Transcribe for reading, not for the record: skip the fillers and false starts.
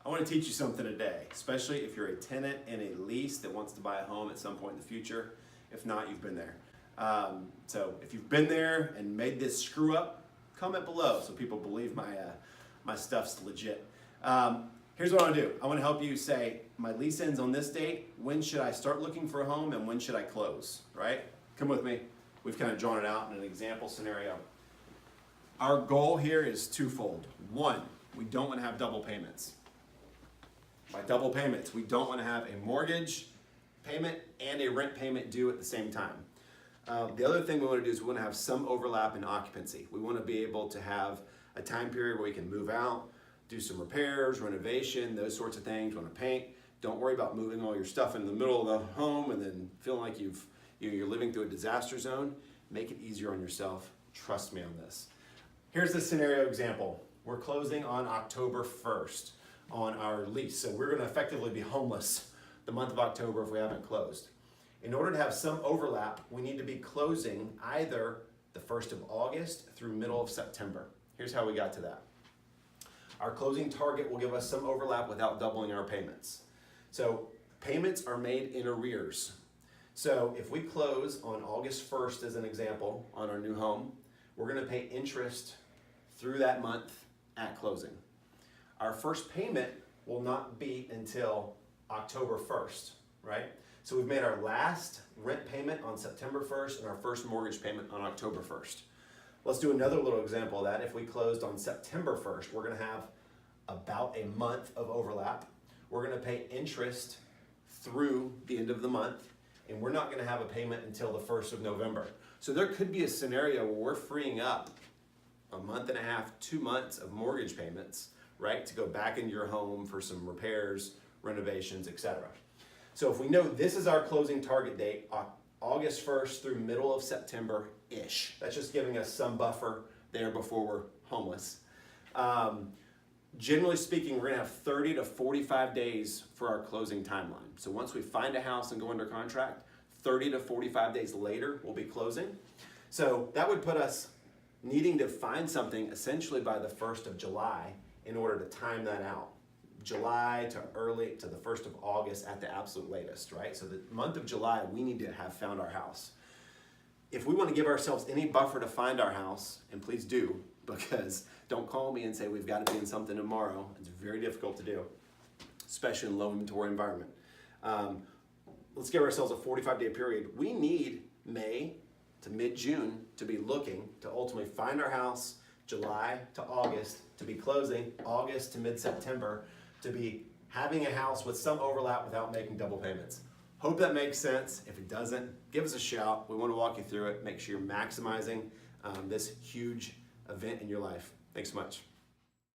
I want to teach you something today, especially if you're a tenant in a lease that wants to buy a home at some point in the future. If not, you've been there. So if you've been there and made this screw up, comment below so people believe my stuff's legit. Here's what I want to do. I want to help you say, my lease ends on this date. When should I start looking for a home and when should I close, right? Come with me. We've kind of drawn it out in an example scenario. Our goal here is twofold. One, we don't want to have double payments. By double payments, we don't want to have a mortgage payment and a rent payment due at the same time. The other thing we want to do is we want to have some overlap in occupancy. We want to be able to have a time period where we can move out, do some repairs, renovation, those sorts of things. Want to paint. Don't worry about moving all your stuff in the middle of the home and then feeling like you're living through a disaster zone. Make it easier on yourself. Trust me on this. Here's the scenario example. We're closing on October 1st on our lease. So we're going to effectively be homeless the month of October if we haven't closed. In order to have some overlap, we need to be closing either the 1st of August through middle of September. Here's how we got to that. Our closing target will give us some overlap without doubling our payments. So payments are made in arrears. So if we close on August 1st as an example on our new home, we're going to pay interest through that month at closing. Our first payment will not be until October 1st, right? So we've made our last rent payment on September 1st and our first mortgage payment on October 1st. Let's do another little example of that. If we closed on September 1st, we're going to have about a month of overlap. We're going to pay interest through the end of the month, and we're not going to have a payment until the 1st of November. So there could be a scenario where we're freeing up a month and a half, 2 months of mortgage payments, right, to go back into your home for some repairs, renovations, etc. So if we know this is our closing target date, August 1st through middle of September-ish. That's just giving us some buffer there before we're homeless. Generally speaking, we're gonna have 30 to 45 days for our closing timeline. So once we find a house and go under contract, 30 to 45 days later, we'll be closing. So that would put us needing to find something essentially by the 1st of July in order to time that out. July to the 1st of August at the absolute latest, right? So the month of July, we need to have found our house. If we want to give ourselves any buffer to find our house, and please do, because don't call me and say we've got to be in something tomorrow. It's very difficult to do, especially in low inventory environment. Let's give ourselves a 45-day period. We need May to mid-June to be looking to ultimately find our house, July to August to be closing, August to mid-September to be having a house with some overlap without making double payments. Hope that makes sense. If it doesn't, give us a shout. We want to walk you through it. Make sure you're maximizing this huge event in your life. Thanks so much.